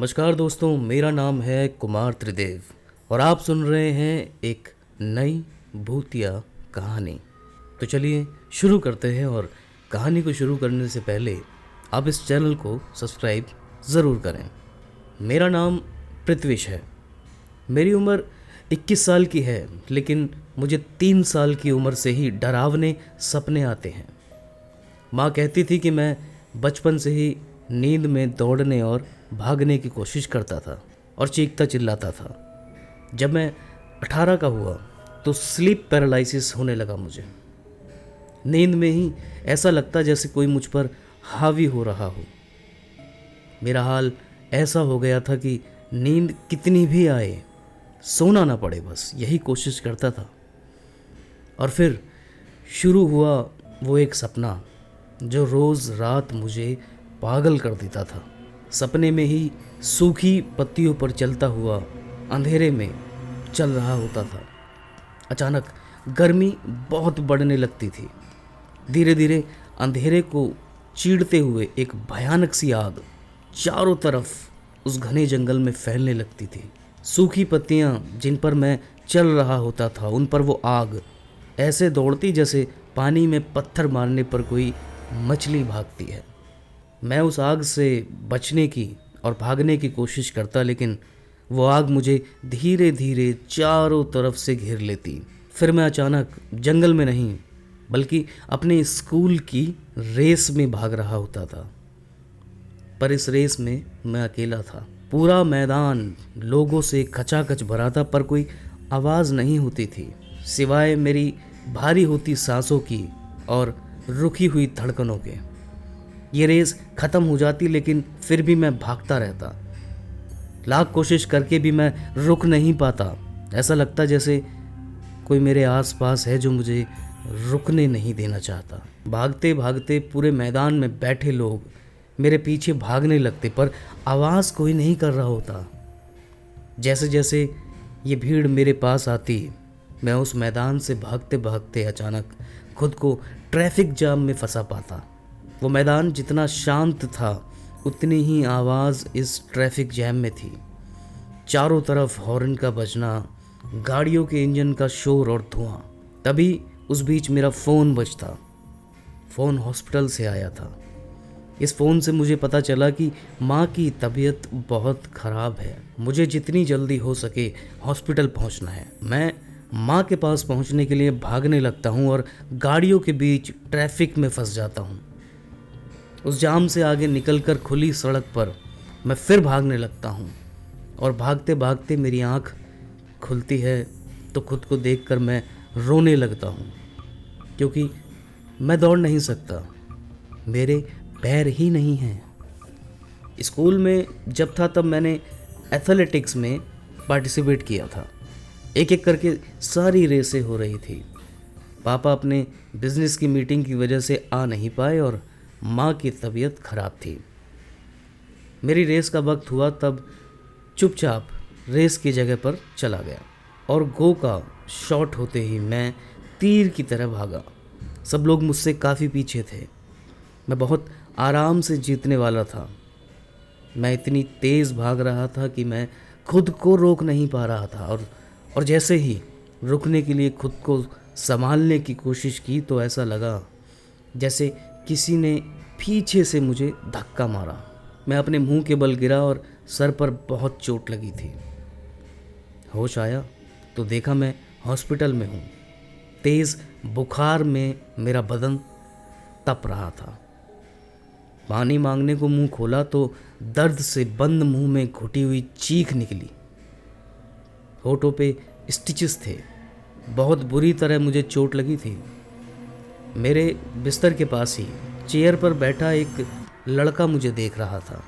नमस्कार दोस्तों, मेरा नाम है कुमार त्रिदेव और आप सुन रहे हैं एक नई भूतिया कहानी। तो चलिए शुरू करते हैं। और कहानी को शुरू करने से पहले आप इस चैनल को सब्सक्राइब ज़रूर करें। मेरा नाम पृथ्वीश है। मेरी उम्र 21 साल की है, लेकिन मुझे 3 साल की उम्र से ही डरावने सपने आते हैं। माँ कहती थी कि मैं बचपन से ही नींद में दौड़ने और भागने की कोशिश करता था और चीखता चिल्लाता था। जब मैं 18 का हुआ तो स्लीप पैरालिसिस होने लगा मुझे। नींद में ही ऐसा लगता जैसे कोई मुझ पर हावी हो रहा हो। मेरा हाल ऐसा हो गया था कि नींद कितनी भी आए सोना ना पड़े, बस यही कोशिश करता था। और फिर शुरू हुआ वो एक सपना जो रोज़ रात मुझे पागल कर देता था। सपने में ही सूखी पत्तियों पर चलता हुआ अंधेरे में चल रहा होता था। अचानक गर्मी बहुत बढ़ने लगती थी। धीरे धीरे अंधेरे को चीरते हुए एक भयानक सी आग चारों तरफ उस घने जंगल में फैलने लगती थी। सूखी पत्तियां जिन पर मैं चल रहा होता था, उन पर वो आग ऐसे दौड़ती जैसे पानी में पत्थर मारने पर कोई मछली भागती है। मैं उस आग से बचने की और भागने की कोशिश करता, लेकिन वो आग मुझे धीरे धीरे चारों तरफ से घेर लेती। फिर मैं अचानक जंगल में नहीं बल्कि अपने स्कूल की रेस में भाग रहा होता था। पर इस रेस में मैं अकेला था। पूरा मैदान लोगों से खचाखच भरा था, पर कोई आवाज़ नहीं होती थी सिवाय मेरी भारी होती सांसों की और रुकी हुई धड़कनों के। ये रेस ख़त्म हो जाती, लेकिन फिर भी मैं भागता रहता। लाख कोशिश करके भी मैं रुक नहीं पाता। ऐसा लगता जैसे कोई मेरे आसपास है जो मुझे रुकने नहीं देना चाहता। भागते भागते पूरे मैदान में बैठे लोग मेरे पीछे भागने लगते, पर आवाज़ कोई नहीं कर रहा होता। जैसे जैसे ये भीड़ मेरे पास आती, मैं उस मैदान से भागते भागते अचानक खुद को ट्रैफिक जाम में फंसा पाता। वो मैदान जितना शांत था, उतनी ही आवाज़ इस ट्रैफिक जैम में थी। चारों तरफ हॉर्न का बजना, गाड़ियों के इंजन का शोर और धुआं। तभी उस बीच मेरा फ़ोन बजता। फ़ोन हॉस्पिटल से आया था। इस फ़ोन से मुझे पता चला कि माँ की तबीयत बहुत ख़राब है। मुझे जितनी जल्दी हो सके हॉस्पिटल पहुँचना है। मैं माँ के पास पहुँचने के लिए भागने लगता हूँ और गाड़ियों के बीच ट्रैफिक में फंस जाता हूँ। उस जाम से आगे निकलकर खुली सड़क पर मैं फिर भागने लगता हूँ और भागते भागते मेरी आँख खुलती है तो खुद को देखकर मैं रोने लगता हूँ, क्योंकि मैं दौड़ नहीं सकता, मेरे पैर ही नहीं हैं। स्कूल में जब था तब मैंने एथलेटिक्स में पार्टिसिपेट किया था। एक एक करके सारी रेसें हो रही थी। पापा अपने बिजनेस की मीटिंग की वजह से आ नहीं पाए और माँ की तबीयत खराब थी। मेरी रेस का वक्त हुआ तब चुपचाप रेस की जगह पर चला गया और गो का शॉट होते ही मैं तीर की तरह भागा। सब लोग मुझसे काफ़ी पीछे थे। मैं बहुत आराम से जीतने वाला था। मैं इतनी तेज़ भाग रहा था कि मैं खुद को रोक नहीं पा रहा था और जैसे ही रुकने के लिए खुद को संभालने की कोशिश की तो ऐसा लगा जैसे किसी ने पीछे से मुझे धक्का मारा। मैं अपने मुंह के बल गिरा और सर पर बहुत चोट लगी थी। होश आया तो देखा मैं हॉस्पिटल में हूँ। तेज़ बुखार में मेरा बदन तप रहा था। पानी मांगने को मुंह खोला तो दर्द से बंद मुंह में घुटी हुई चीख निकली। होठों पे स्टिचेस थे। बहुत बुरी तरह मुझे चोट लगी थी। मेरे बिस्तर के पास ही चेयर पर बैठा एक लड़का मुझे देख रहा था,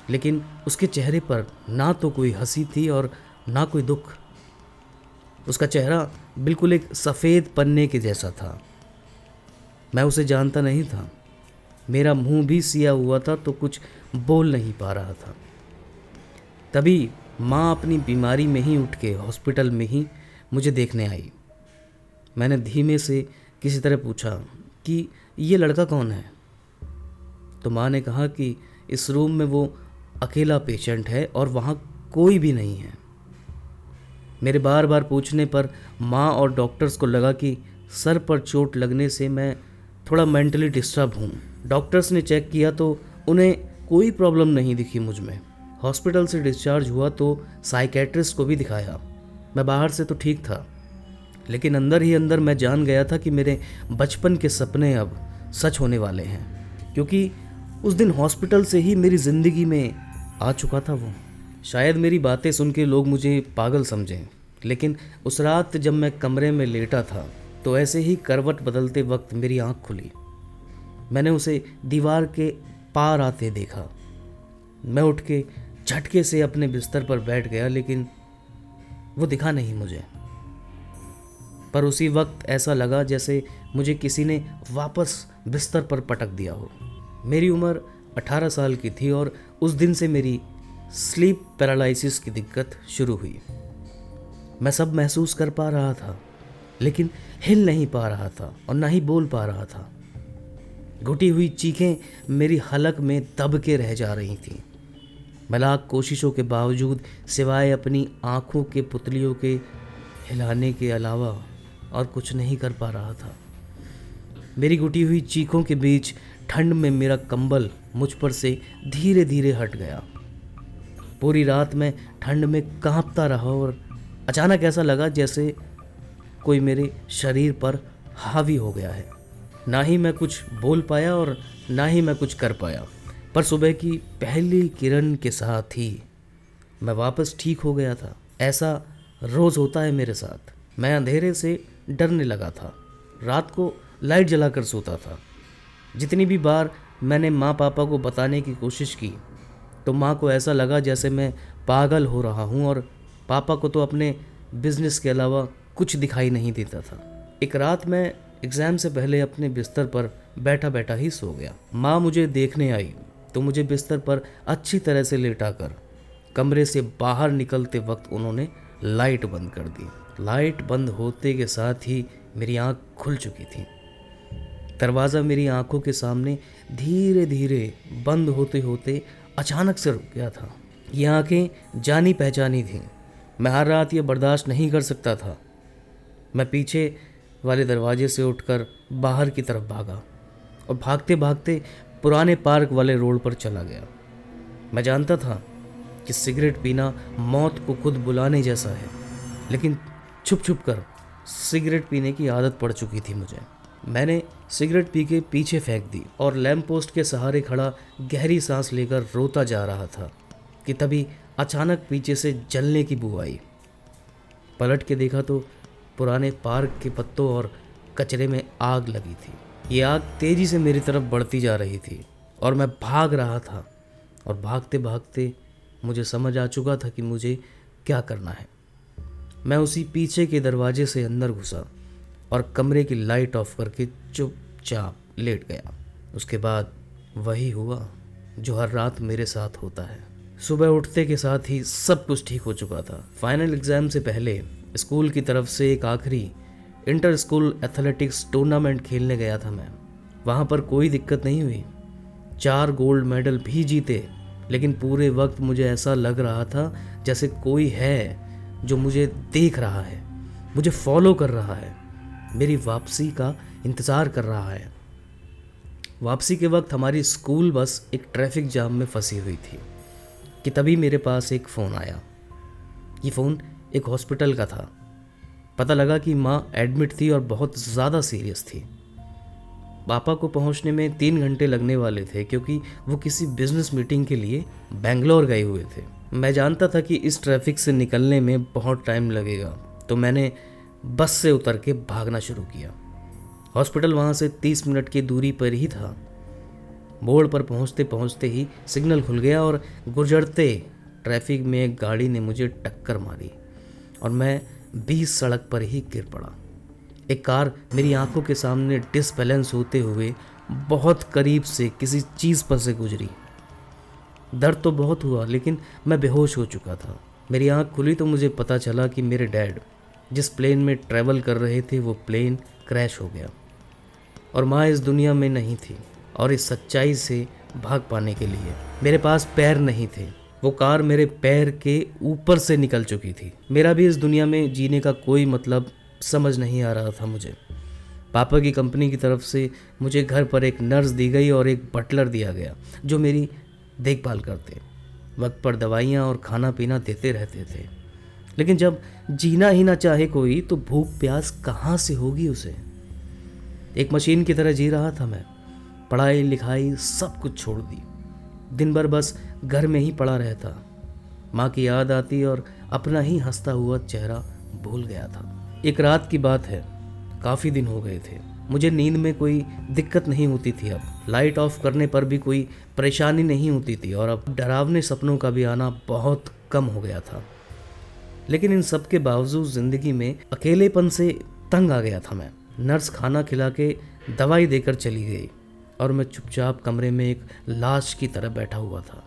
लेकिन उसके चेहरे पर ना तो कोई हंसी थी और ना कोई दुख। उसका चेहरा बिल्कुल एक सफ़ेद पन्ने के जैसा था। मैं उसे जानता नहीं था। मेरा मुंह भी सिया हुआ था तो कुछ बोल नहीं पा रहा था। तभी माँ अपनी बीमारी में ही उठ के हॉस्पिटल में ही मुझे देखने आई। मैंने धीमे से किसी तरह पूछा कि ये लड़का कौन है। तो माँ ने कहा कि इस रूम में वो अकेला पेशेंट है और वहाँ कोई भी नहीं है। मेरे बार बार पूछने पर माँ और डॉक्टर्स को लगा कि सर पर चोट लगने से मैं थोड़ा मेंटली डिस्टर्ब हूँ। डॉक्टर्स ने चेक किया तो उन्हें कोई प्रॉब्लम नहीं दिखी मुझ में। हॉस्पिटल से डिस्चार्ज हुआ तो साइकेट्रिस्ट को भी दिखाया। मैं बाहर से तो ठीक था, लेकिन अंदर ही अंदर मैं जान गया था कि मेरे बचपन के सपने अब सच होने वाले हैं, क्योंकि उस दिन हॉस्पिटल से ही मेरी ज़िंदगी में आ चुका था वो। शायद मेरी बातें सुन के लोग मुझे पागल समझें, लेकिन उस रात जब मैं कमरे में लेटा था तो ऐसे ही करवट बदलते वक्त मेरी आंख खुली। मैंने उसे दीवार के पार आते देखा। मैं उठ के झटके से अपने बिस्तर पर बैठ गया, लेकिन वो दिखा नहीं मुझे। पर उसी वक्त ऐसा लगा जैसे मुझे किसी ने वापस बिस्तर पर पटक दिया हो। मेरी उम्र 18 साल की थी और उस दिन से मेरी स्लीप पैरालिसिस की दिक्कत शुरू हुई। मैं सब महसूस कर पा रहा था, लेकिन हिल नहीं पा रहा था और ना ही बोल पा रहा था। घुटी हुई चीखें मेरी हलक में दब के रह जा रही थीं। मैं लाख कोशिशों के बावजूद सिवाय अपनी आंखों के पुतलियों के हिलाने के अलावा और कुछ नहीं कर पा रहा था। मेरी घुटी हुई चीखों के बीच ठंड में मेरा कंबल मुझ पर से धीरे धीरे हट गया। पूरी रात मैं ठंड में कांपता रहा और अचानक ऐसा लगा जैसे कोई मेरे शरीर पर हावी हो गया है। ना ही मैं कुछ बोल पाया और ना ही मैं कुछ कर पाया, पर सुबह की पहली किरण के साथ ही मैं वापस ठीक हो गया था। ऐसा रोज़ होता है मेरे साथ। मैं अंधेरे से डरने लगा था, रात को लाइट जलाकर सोता था। जितनी भी बार मैंने माँ पापा को बताने की कोशिश की तो माँ को ऐसा लगा जैसे मैं पागल हो रहा हूँ, और पापा को तो अपने बिजनेस के अलावा कुछ दिखाई नहीं देता था। एक रात मैं एग्ज़ाम से पहले अपने बिस्तर पर बैठा बैठा ही सो गया। माँ मुझे देखने आई तो मुझे बिस्तर पर अच्छी तरह से लेटाकर कमरे से बाहर निकलते वक्त उन्होंने लाइट बंद कर दी। लाइट बंद होते के साथ ही मेरी आँख खुल चुकी थी। दरवाज़ा मेरी आंखों के सामने धीरे धीरे बंद होते होते अचानक से रुक गया था। ये आंखें जानी पहचानी थीं। मैं हर रात ये बर्दाश्त नहीं कर सकता था। मैं पीछे वाले दरवाजे से उठकर बाहर की तरफ भागा और भागते भागते पुराने पार्क वाले रोड पर चला गया। मैं जानता था कि सिगरेट पीना मौत को खुद बुलाने जैसा है, लेकिन छुप छुप कर सिगरेट पीने की आदत पड़ चुकी थी मुझे। मैंने सिगरेट पी के पीछे फेंक दी और लैंप पोस्ट के सहारे खड़ा गहरी सांस लेकर रोता जा रहा था कि तभी अचानक पीछे से जलने की बू आई। पलट के देखा तो पुराने पार्क के पत्तों और कचरे में आग लगी थी। ये आग तेज़ी से मेरी तरफ बढ़ती जा रही थी और मैं भाग रहा था, और भागते भागते मुझे समझ आ चुका था कि मुझे क्या करना है। मैं उसी पीछे के दरवाजे से अंदर घुसा और कमरे की लाइट ऑफ करके चुपचाप लेट गया। उसके बाद वही हुआ जो हर रात मेरे साथ होता है। सुबह उठते के साथ ही सब कुछ ठीक हो चुका था। फाइनल एग्ज़ाम से पहले स्कूल की तरफ से एक आखिरी इंटर स्कूल एथलेटिक्स टूर्नामेंट खेलने गया था मैं। वहाँ पर कोई दिक्कत नहीं हुई, 4 गोल्ड मेडल भी जीते, लेकिन पूरे वक्त मुझे ऐसा लग रहा था जैसे कोई है जो मुझे देख रहा है, मुझे फॉलो कर रहा है, मेरी वापसी का इंतज़ार कर रहा है। वापसी के वक्त हमारी स्कूल बस एक ट्रैफिक जाम में फंसी हुई थी कि तभी मेरे पास एक फ़ोन आया। ये फ़ोन एक हॉस्पिटल का था। पता लगा कि माँ एडमिट थी और बहुत ज़्यादा सीरियस थी। पापा को पहुंचने में 3 घंटे लगने वाले थे, क्योंकि वो किसी बिजनेस मीटिंग के लिए बेंगलोर गए हुए थे। मैं जानता था कि इस ट्रैफिक से निकलने में बहुत टाइम लगेगा, तो मैंने बस से उतर के भागना शुरू किया। हॉस्पिटल वहाँ से 30 मिनट की दूरी पर ही था। मोड़ पर पहुँचते पहुँचते ही सिग्नल खुल गया और गुजरते ट्रैफिक में एक गाड़ी ने मुझे टक्कर मारी और मैं 20 सड़क पर ही गिर पड़ा। एक कार मेरी आंखों के सामने डिसबैलेंस होते हुए बहुत करीब से किसी चीज़ पर से गुजरी। दर्द तो बहुत हुआ, लेकिन मैं बेहोश हो चुका था। मेरी आंख खुली तो मुझे पता चला कि मेरे डैड जिस प्लेन में ट्रैवल कर रहे थे वो प्लेन क्रैश हो गया और माँ इस दुनिया में नहीं थी। और इस सच्चाई से भाग पाने के लिए। मेरे पास पैर नहीं थे, वो कार मेरे पैर के ऊपर से निकल चुकी थी। मेरा भी इस दुनिया में जीने का कोई मतलब समझ नहीं आ रहा था मुझे। पापा की कंपनी की तरफ से मुझे घर पर एक नर्स दी गई और एक बटलर दिया गया जो मेरी देखभाल करते, वक्त पर दवाइयाँ और खाना पीना देते रहते थे। लेकिन जब जीना ही ना चाहे कोई तो भूख प्यास कहाँ से होगी उसे। एक मशीन की तरह जी रहा था मैं। पढ़ाई लिखाई सब कुछ छोड़ दी, दिन भर बस घर में ही पड़ा रहता। माँ की याद आती और अपना ही हंसता हुआ चेहरा भूल गया था। एक रात की बात है, काफ़ी दिन हो गए थे। मुझे नींद में कोई दिक्कत नहीं होती थी। अब लाइट ऑफ करने पर भी कोई परेशानी नहीं होती थी और अब डरावने सपनों का भी आना बहुत कम हो गया था। लेकिन इन सब के बावजूद ज़िंदगी में अकेलेपन से तंग आ गया था मैं। नर्स खाना खिला के दवाई देकर चली गई और मैं चुपचाप कमरे में एक लाश की तरह बैठा हुआ था।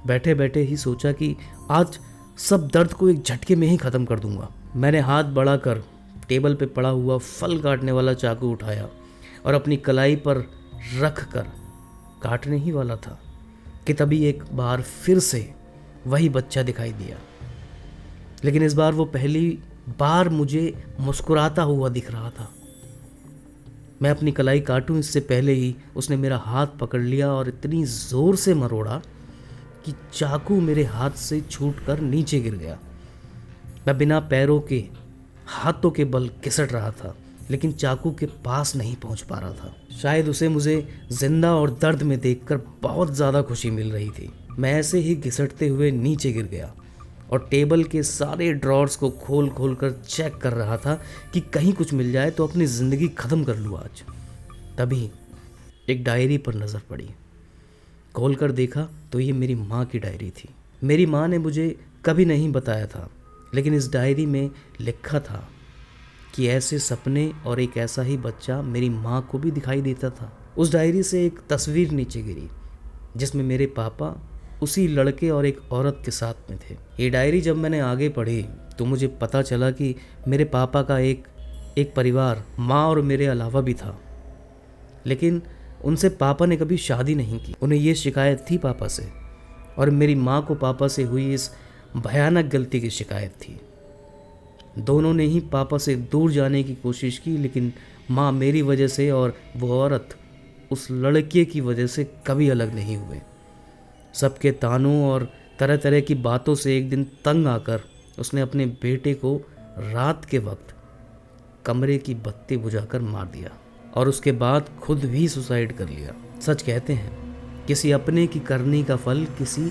बैठे बैठे ही सोचा कि आज सब दर्द को एक झटके में ही ख़त्म कर दूंगा। मैंने हाथ बढ़ाकर टेबल पे पड़ा हुआ फल काटने वाला चाकू उठाया और अपनी कलाई पर रख कर काटने ही वाला था कि तभी एक बार फिर से वही बच्चा दिखाई दिया। लेकिन इस बार वो पहली बार मुझे मुस्कुराता हुआ दिख रहा था। मैं अपनी कलाई काटूं इससे पहले ही उसने मेरा हाथ पकड़ लिया और इतनी ज़ोर से मरोड़ा कि चाकू मेरे हाथ से छूटकर नीचे गिर गया। मैं बिना पैरों के हाथों के बल घिसट रहा था, लेकिन चाकू के पास नहीं पहुंच पा रहा था। शायद उसे मुझे जिंदा और दर्द में देखकर बहुत ज़्यादा खुशी मिल रही थी। मैं ऐसे ही घिसटते हुए नीचे गिर गया और टेबल के सारे ड्रॉर्स को खोल खोल कर चेक कर रहा था कि कहीं कुछ मिल जाए तो अपनी ज़िंदगी ख़त्म कर लूँ आज। तभी एक डायरी पर नज़र पड़ी। खोल कर देखा तो ये मेरी माँ की डायरी थी। मेरी माँ ने मुझे कभी नहीं बताया था, लेकिन इस डायरी में लिखा था कि ऐसे सपने और एक ऐसा ही बच्चा मेरी माँ को भी दिखाई देता था। उस डायरी से एक तस्वीर नीचे गिरी जिसमें मेरे पापा उसी लड़के और एक औरत के साथ में थे। ये डायरी जब मैंने आगे पढ़ी तो मुझे पता चला कि मेरे पापा का एक परिवार माँ और मेरे अलावा भी था, लेकिन उनसे पापा ने कभी शादी नहीं की। उन्हें ये शिकायत थी पापा से, और मेरी माँ को पापा से हुई इस भयानक गलती की शिकायत थी। दोनों ने ही पापा से दूर जाने की कोशिश की, लेकिन माँ मेरी वजह से और वो औरत उस लड़के की वजह से कभी अलग नहीं हुए। सबके तानों और तरह तरह की बातों से एक दिन तंग आकर उसने अपने बेटे को रात के वक्त कमरे की बत्ती बुझाकर मार दिया और उसके बाद खुद भी सुसाइड कर लिया। सच कहते हैं, किसी अपने की करनी का फल किसी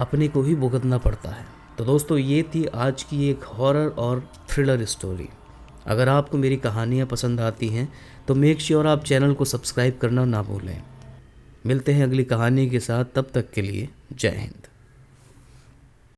अपने को ही भुगतना पड़ता है। तो दोस्तों, ये थी आज की एक हॉरर और थ्रिलर स्टोरी। अगर आपको मेरी कहानियाँ पसंद आती हैं तो मेक श्योर आप चैनल को सब्सक्राइब करना ना भूलें। मिलते हैं अगली कहानी के साथ, तब तक के लिए जय हिंद।